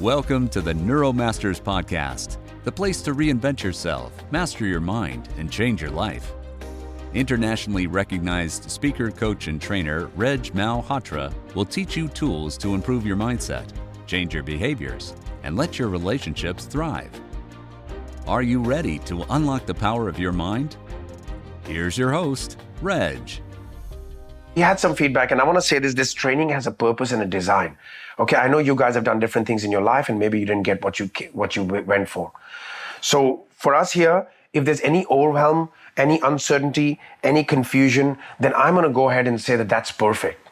Welcome to the Neuromasters Podcast, the place to reinvent yourself, master your mind, and change your life. Internationally recognized speaker, coach, and trainer Reg Malhotra will teach you tools to improve your mindset, change your behaviors, and let your relationships thrive. Are you ready to unlock the power of your mind? Here's your host, Reg. He had some feedback, and I want to say this training has a purpose and a design. Okay, I know you guys have done different things in your life, and maybe you didn't get what you went for. So for us here, if there's any overwhelm, any uncertainty, any confusion, then I'm going to go ahead and say that that's perfect.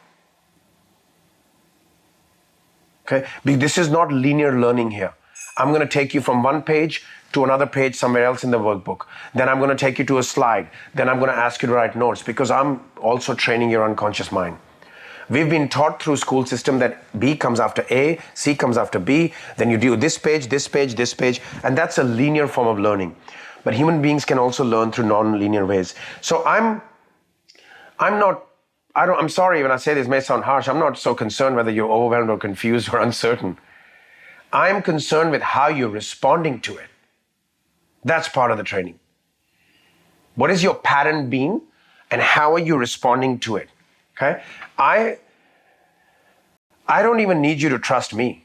Okay, this is not linear learning here. I'm going to take you from one page to another page somewhere else in the workbook. Then I'm going to take you to a slide. Then I'm going to ask you to write notes because I'm also training your unconscious mind. We've been taught through school system that B comes after A, C comes after B, then you do this page, and that's a linear form of learning. But human beings can also learn through non-linear ways. So I'm sorry when I say this may sound harsh, I'm not so concerned whether you're overwhelmed or confused or uncertain. I'm concerned with how you're responding to it. That's part of the training. What is your pattern being and how are you responding to it? Okay? I don't even need you to trust me.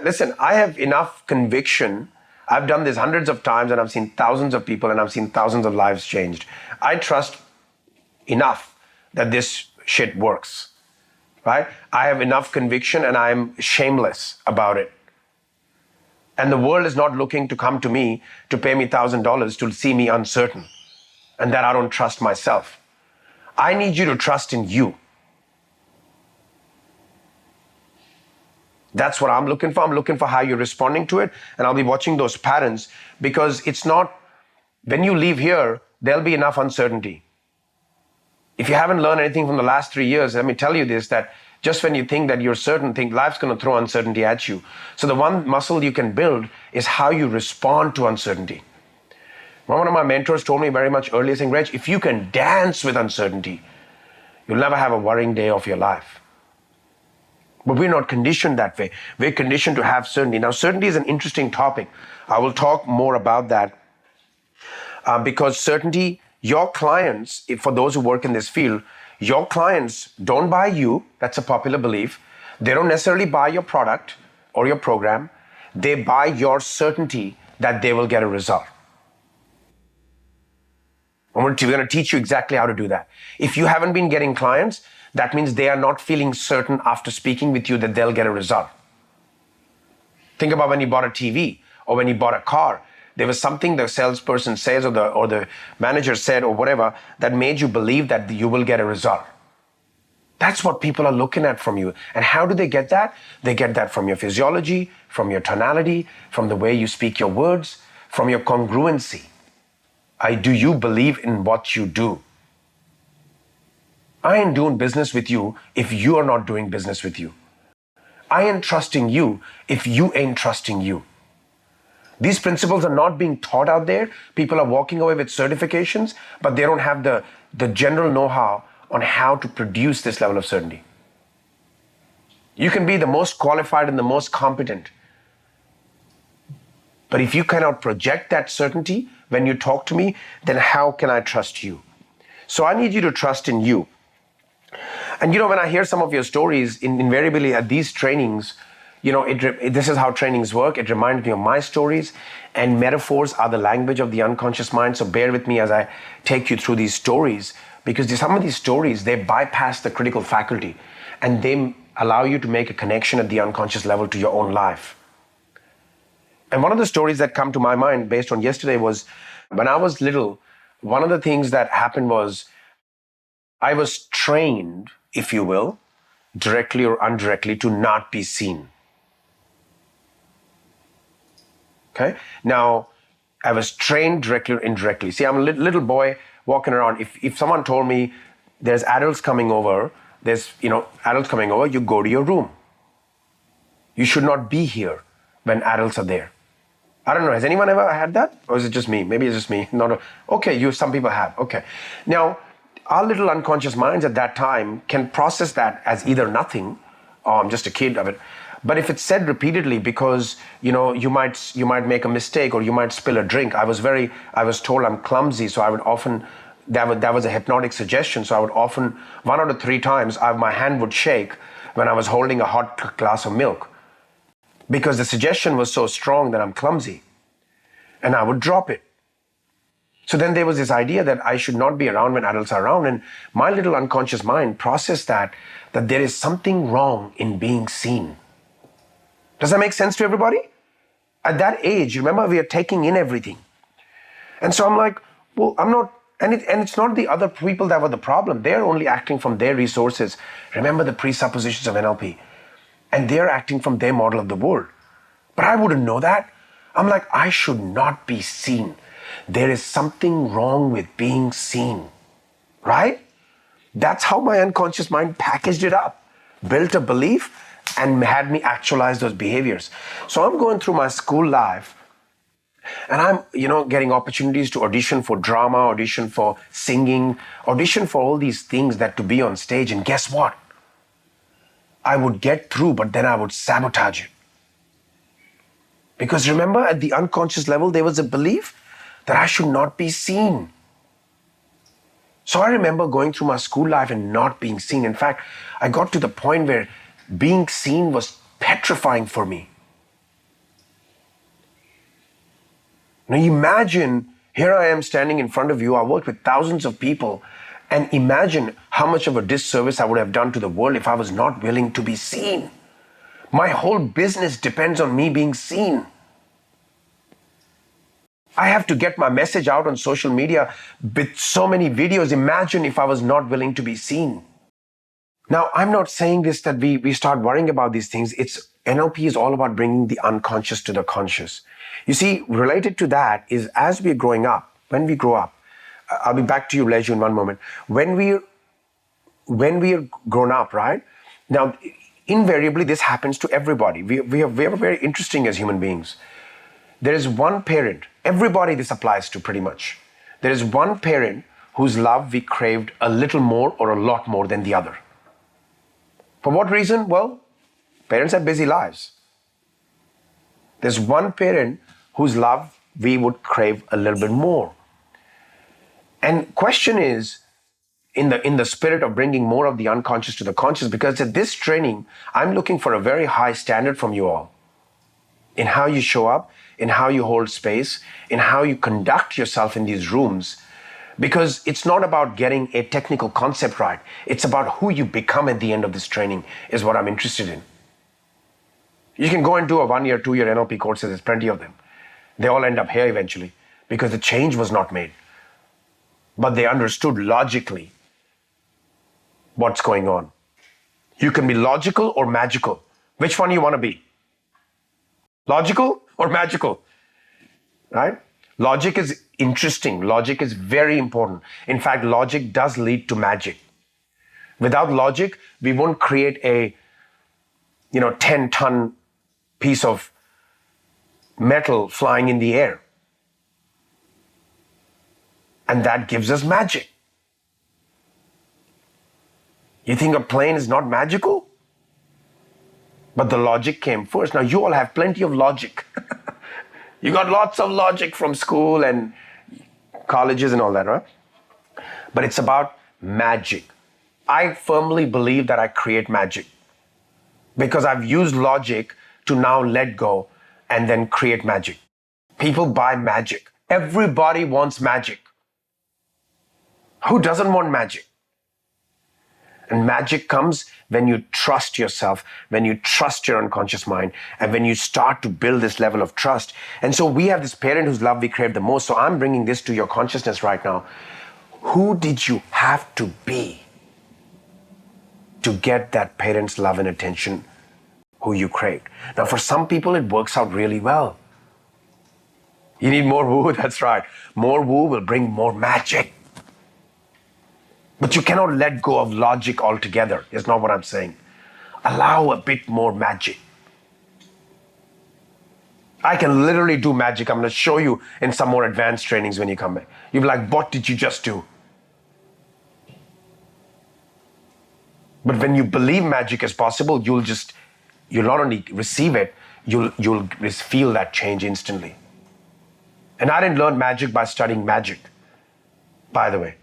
Listen, I have enough conviction. I've done this hundreds of times and I've seen thousands of people and I've seen thousands of lives changed. I trust enough that this shit works, right? I have enough conviction and I'm shameless about it. And the world is not looking to come to me to pay me $1,000 to see me uncertain and that I don't trust myself. I need you to trust in you. That's what I'm looking for. I'm looking for how you're responding to it. And I'll be watching those patterns because it's not, when you leave here, there'll be enough uncertainty. If you haven't learned anything from the last 3 years, let me tell you this, that just when you think that you're certain, life's going to throw uncertainty at you. So the one muscle you can build is how you respond to uncertainty. One of my mentors told me very much earlier, saying, Reg, if you can dance with uncertainty, you'll never have a worrying day of your life. But we're not conditioned that way. We're conditioned to have certainty. Now, certainty is an interesting topic. I will talk more about that because certainty, your clients, for those who work in this field, your clients don't buy you. That's a popular belief. They don't necessarily buy your product or your program. They buy your certainty that they will get a result. We're going to teach you exactly how to do that. If you haven't been getting clients, that means they are not feeling certain after speaking with you that they'll get a result. Think about when you bought a TV or when you bought a car. There was something the salesperson says or the manager said or whatever that made you believe that you will get a result. That's what people are looking at from you. And how do they get that? They get that from your physiology, from your tonality, from the way you speak your words, from your congruency. Do you believe in what you do? I ain't doing business with you if you are not doing business with you. I ain't trusting you if you ain't trusting you. These principles are not being taught out there. People are walking away with certifications, but they don't have the general know-how on how to produce this level of certainty. You can be the most qualified and the most competent. But if you cannot project that certainty when you talk to me, then how can I trust you? So I need you to trust in you. And when I hear some of your stories, invariably at these trainings, this is how trainings work. It reminds me of my stories, and metaphors are the language of the unconscious mind. So bear with me as I take you through these stories, because some of these stories, they bypass the critical faculty and they allow you to make a connection at the unconscious level to your own life. And one of the stories that come to my mind based on yesterday was when I was little, one of the things that happened was I was trained, if you will, directly or indirectly, to not be seen. Okay? Now, I was trained directly or indirectly. See, I'm a little boy walking around. If someone told me there's adults coming over, you go to your room. You should not be here when adults are there. I don't know, has anyone ever had that? Or is it just me? Maybe it's just me. Some people have. Okay. Now, our little unconscious minds at that time can process that as either nothing oh, I'm just a kid of it. But if it's said repeatedly, because you might make a mistake or you might spill a drink. I was told I'm clumsy, so I would often, that was a hypnotic suggestion. So I would often, 1 out of 3 times, my hand would shake when I was holding a hot glass of milk, because the suggestion was so strong that I'm clumsy, and I would drop it. So then there was this idea that I should not be around when adults are around, and my little unconscious mind processed that there is something wrong in being seen. Does that make sense to everybody? At that age, remember, we are taking in everything. And so I'm like, well, I'm not, and it's not the other people that were the problem. They're only acting from their resources. Remember the presuppositions of NLP. And they're acting from their model of the world. But I wouldn't know that. I'm like, I should not be seen. There is something wrong with being seen, right? That's how my unconscious mind packaged it up, built a belief, and had me actualize those behaviors. So I'm going through my school life, and I'm, getting opportunities to audition for drama, audition for singing, audition for all these things that to be on stage. And guess what? I would get through, but then I would sabotage it. Because remember, at the unconscious level, there was a belief that I should not be seen. So I remember going through my school life and not being seen. In fact, I got to the point where being seen was petrifying for me. Now imagine, here I am standing in front of you. I worked with thousands of people. And imagine how much of a disservice I would have done to the world if I was not willing to be seen. My whole business depends on me being seen. I have to get my message out on social media with so many videos. Imagine if I was not willing to be seen. Now, I'm not saying this that we start worrying about these things. NLP is all about bringing the unconscious to the conscious. You see, related to that is as we're growing up, when we grow up, I'll be back to you, Leju, in one moment. When we're grown up, right? Now, invariably, this happens to everybody. We are very interesting as human beings. There is one parent, everybody this applies to pretty much. There is one parent whose love we craved a little more or a lot more than the other. For what reason? Well, parents have busy lives. There's one parent whose love we would crave a little bit more. And question is, in the spirit of bringing more of the unconscious to the conscious, because at this training, I'm looking for a very high standard from you all in how you show up, in how you hold space, in how you conduct yourself in these rooms. Because it's not about getting a technical concept right. It's about who you become at the end of this training is what I'm interested in. You can go and do a 1-year, 2-year NLP courses. There's plenty of them. They all end up here eventually because the change was not made. But they understood logically what's going on. You can be logical or magical. Which one you want to be? Logical or magical? Right? Logic is interesting. Logic is very important. In fact, logic does lead to magic. Without logic, we won't create a 10-ton piece of metal flying in the air. And that gives us magic. You think a plane is not magical? But the logic came first. Now you all have plenty of logic. You got lots of logic from school and colleges and all that, right? But it's about magic. I firmly believe that I create magic because I've used logic to now let go and then create magic. People buy magic. Everybody wants magic. Who doesn't want magic? And magic comes when you trust yourself, when you trust your unconscious mind, and when you start to build this level of trust. And so we have this parent whose love we crave the most. So I'm bringing this to your consciousness right now. Who did you have to be to get that parent's love and attention who you craved? Now, for some people, it works out really well. You need more woo, that's right. More woo will bring more magic. But you cannot let go of logic altogether, is not what I'm saying. Allow a bit more magic. I can literally do magic. I'm going to show you in some more advanced trainings when you come back. You'll be like, what did you just do? But when you believe magic is possible, you'll not only receive it, you'll feel that change instantly. And I didn't learn magic by studying magic, by the way.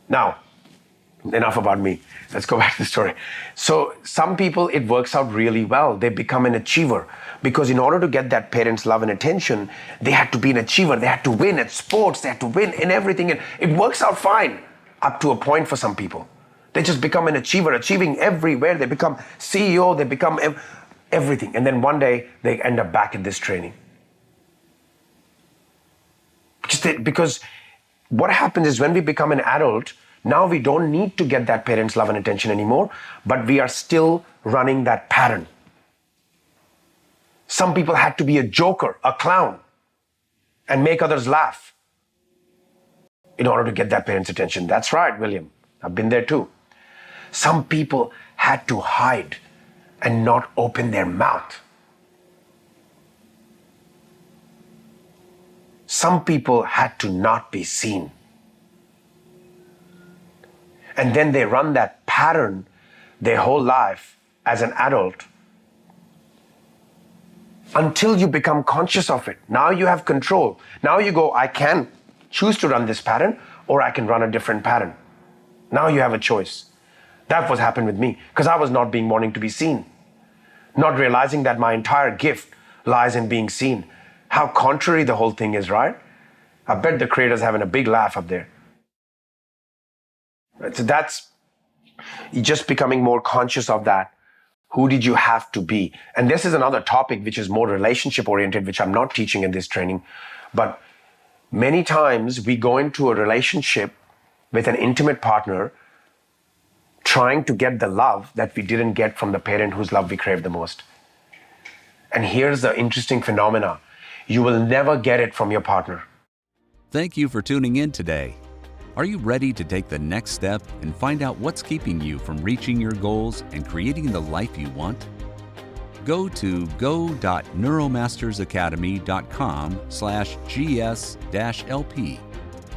Now, enough about me. Let's go back to the story. So some people, it works out really well. They become an achiever because in order to get that parents' love and attention, they had to be an achiever. They had to win at sports. They had to win in everything. And it works out fine up to a point for some people. They just become an achiever, achieving everywhere. They become CEO. They become everything. And then one day they end up back in this training. Because what happens is when we become an adult, now we don't need to get that parents' love and attention anymore, but we are still running that pattern. Some people had to be a joker, a clown, and make others laugh in order to get that parents' attention. That's right, William. I've been there too. Some people had to hide and not open their mouth. Some people had to not be seen. And then they run that pattern their whole life as an adult until you become conscious of it. Now you have control. Now you go, I can choose to run this pattern or I can run a different pattern. Now you have a choice. That was happened with me because I was not wanting to be seen. Not realizing that my entire gift lies in being seen. How contrary the whole thing is, right? I bet the creator's having a big laugh up there. So that's just becoming more conscious of that. Who did you have to be? And this is another topic which is more relationship oriented, which I'm not teaching in this training. But many times we go into a relationship with an intimate partner trying to get the love that we didn't get from the parent whose love we crave the most. And here's the interesting phenomena. You will never get it from your partner. Thank you for tuning in today. Are you ready to take the next step and find out what's keeping you from reaching your goals and creating the life you want? Go to go.neuromastersacademy.com/GS-LP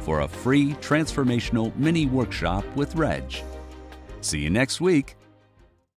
for a free transformational mini workshop with Reg. See you next week.